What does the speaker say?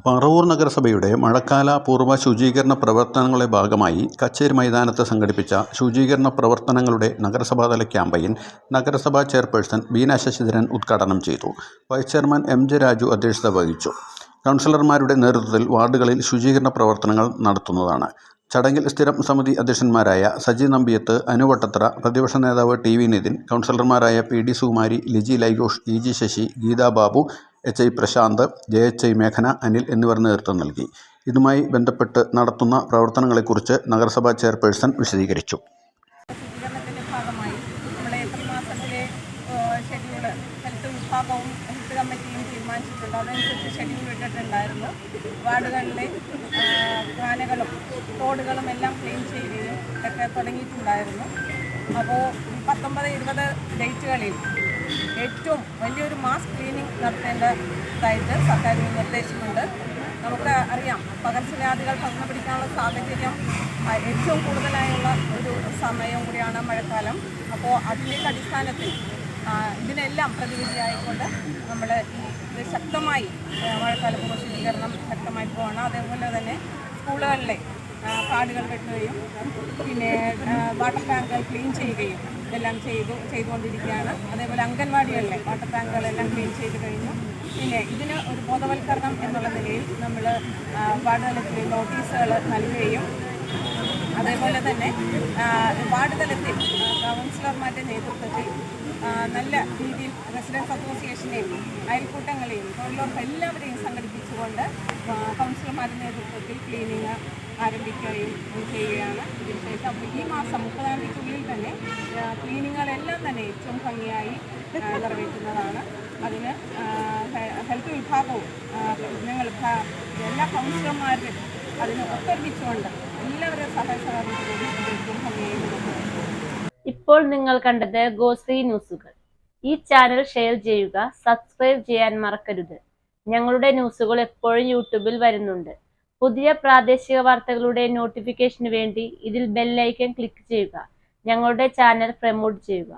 പറവൂർ നഗരസഭയുടെ മഴക്കാല പൂർവ്വ ശുചീകരണ പ്രവർത്തനങ്ങളുടെ ഭാഗമായി കച്ചേരി മൈതാനത്ത് സംഘടിപ്പിച്ച ശുചീകരണ പ്രവർത്തനങ്ങളുടെ നഗരസഭാതല ക്യാമ്പയിൻ നഗരസഭാ ചെയർപേഴ്സൺ ബീന ശശിധരൻ ഉദ്ഘാടനം ചെയ്തു. Vice chairman എം.ജെ. രാജു അധ്യക്ഷത വഹിച്ചു. കൗൺസിലർമാരുടെ നേതൃത്വത്തിൽ വാർഡുകളിൽ ശുചീകരണ പ്രവർത്തനങ്ങൾ നടത്തുന്നതാണ്. ചടങ്ങിൽ സ്ഥിരം സമിതി അധ്യക്ഷന്മാരായ സജി നമ്പിയത്ത്, അനു വട്ടത്തറ, പ്രതിപക്ഷ നേതാവ് ടി.വി. നിതിൻ, കൗൺസിലർമാരായ പി.ഡി. സുകുമാരി, ലിജി ലൈഘോഷ്, ഇ.ജി. ശശി, ഗീതാ ബാബു, എച്ച്.ഐ. പ്രശാന്ത്, ജെ.എച്ച്.ഐ. മേഘന, അനിൽ എന്നിവർ നേതൃത്വം നൽകി. ഇതുമായി ബന്ധപ്പെട്ട് നടത്തുന്ന പ്രവർത്തനങ്ങളെക്കുറിച്ച് നഗരസഭാ ചെയർപേഴ്സൺ വിശദീകരിച്ചു. ശുചീകരണത്തിൻ്റെ ഭാഗമായി നമ്മുടെ ഏപ്രിൽ മാസത്തിലെ ഷെഡ്യൂള് ഹെൽത്ത് വിഭാഗവും ഹെൽത്ത് കമ്മിറ്റിയും തീരുമാനിച്ചിട്ടുണ്ട്. അതനുസരിച്ച് ഷെഡ്യൂൾ ഇട്ടിട്ടുണ്ടായിരുന്നു. വാർഡുകളിലെ കാനകളും റോഡുകളും എല്ലാം ക്ലീൻ ചെയ്യുകയും ഒക്കെ തുടങ്ങിയിട്ടുണ്ടായിരുന്നു. അപ്പോൾ 19-20 ഡേറ്റുകളിൽ ഏറ്റവും വലിയൊരു മാസ് ക്ലീനിങ് നടത്തേണ്ടതായിട്ട് സർക്കാരിന് നിർദ്ദേശമുണ്ട്. നമുക്ക് അറിയാം, പകർച്ചവ്യാധികൾ പകർന്നു പിടിക്കാനുള്ള സാഹചര്യം ഏറ്റവും കൂടുതലായുള്ള ഒരു സമയം കൂടിയാണ് മഴക്കാലം. അപ്പോൾ അതിൻ്റെ അടിസ്ഥാനത്തിൽ ഇതിനെല്ലാം പ്രതിവിധിയായിക്കൊണ്ട് നമ്മൾ ഇത് ശക്തമായി മഴക്കാല പൂർവ്വ ശുചീകരണം ശക്തമായി പോകണം. അതേപോലെ തന്നെ സ്കൂളുകളിലെ കാടുകൾ വെട്ടുകയും പിന്നെ വാട്ടർ ടാങ്കുകൾ ക്ലീൻ ചെയ്യുകയും എല്ലാം ചെയ്തുകൊണ്ടിരിക്കുകയാണ്. അതേപോലെ അംഗൻവാടികളിലെ വാട്ടർ ടാങ്കുകളെല്ലാം ക്ലീൻ ചെയ്ത് കഴിഞ്ഞു. പിന്നെ ഇതിന് ഒരു ബോധവൽക്കരണം എന്നുള്ള നിലയിൽ നമ്മൾ വാർഡ് തലത്തിൽ നോട്ടീസുകൾ നൽകുകയും അതേപോലെ തന്നെ വാർഡ് തലത്തിൽ കൗൺസിലർമാരുടെ നേതൃത്വത്തിൽ നല്ല രീതിയിൽ റെസിഡൻസ് അസോസിയേഷനെയും അയൽക്കൂട്ടങ്ങളെയും തൊഴിലുറപ്പ് എല്ലാവരെയും സംഘടിപ്പിച്ചുകൊണ്ട് കൗൺസിലർമാരുടെ നേതൃത്വത്തിൽ ക്ലീനിങ് ആരംഭിക്കുകയും ചെയ്യുകയാണ്. ഇതിനുശേഷം അപ്പോൾ ഈ മാസം 30-ാം തീയതിക്കുള്ളിൽ തന്നെ ക്ലീനിങ്ങുകളെല്ലാം തന്നെ ഏറ്റവും ഭംഗിയായി നിറവേറ്റുന്നതാണ്. അതിന് ഹെൽത്ത് വിഭാഗവും ഞങ്ങൾ എല്ലാ കൗൺസിലർമാരും അതിന് ഒത്തൊരുമിച്ചുകൊണ്ട് എല്ലാവരും സഹായ സഹകരണത്തോടുകൂടി ഏറ്റവും ഭംഗിയായി നിറവേറ്റുന്നു. ഇപ്പോൾ നിങ്ങൾ കണ്ടത് ഗോശ്രീ ന്യൂസുകൾ. ഈ ചാനൽ ഷെയർ ചെയ്യുക, സബ്സ്ക്രൈബ് ചെയ്യാൻ മറക്കരുത്. ഞങ്ങളുടെ ന്യൂസുകൾ എപ്പോഴും യൂട്യൂബിൽ വരുന്നുണ്ട്. പുതിയ പ്രാദേശിക വാർത്തകളുടെ നോട്ടിഫിക്കേഷന് വേണ്ടി ഇതിൽ ബെൽ ഐക്കൺ ക്ലിക്ക് ചെയ്യുക. ഞങ്ങളുടെ ചാനൽ പ്രമോട്ട് ചെയ്യുക.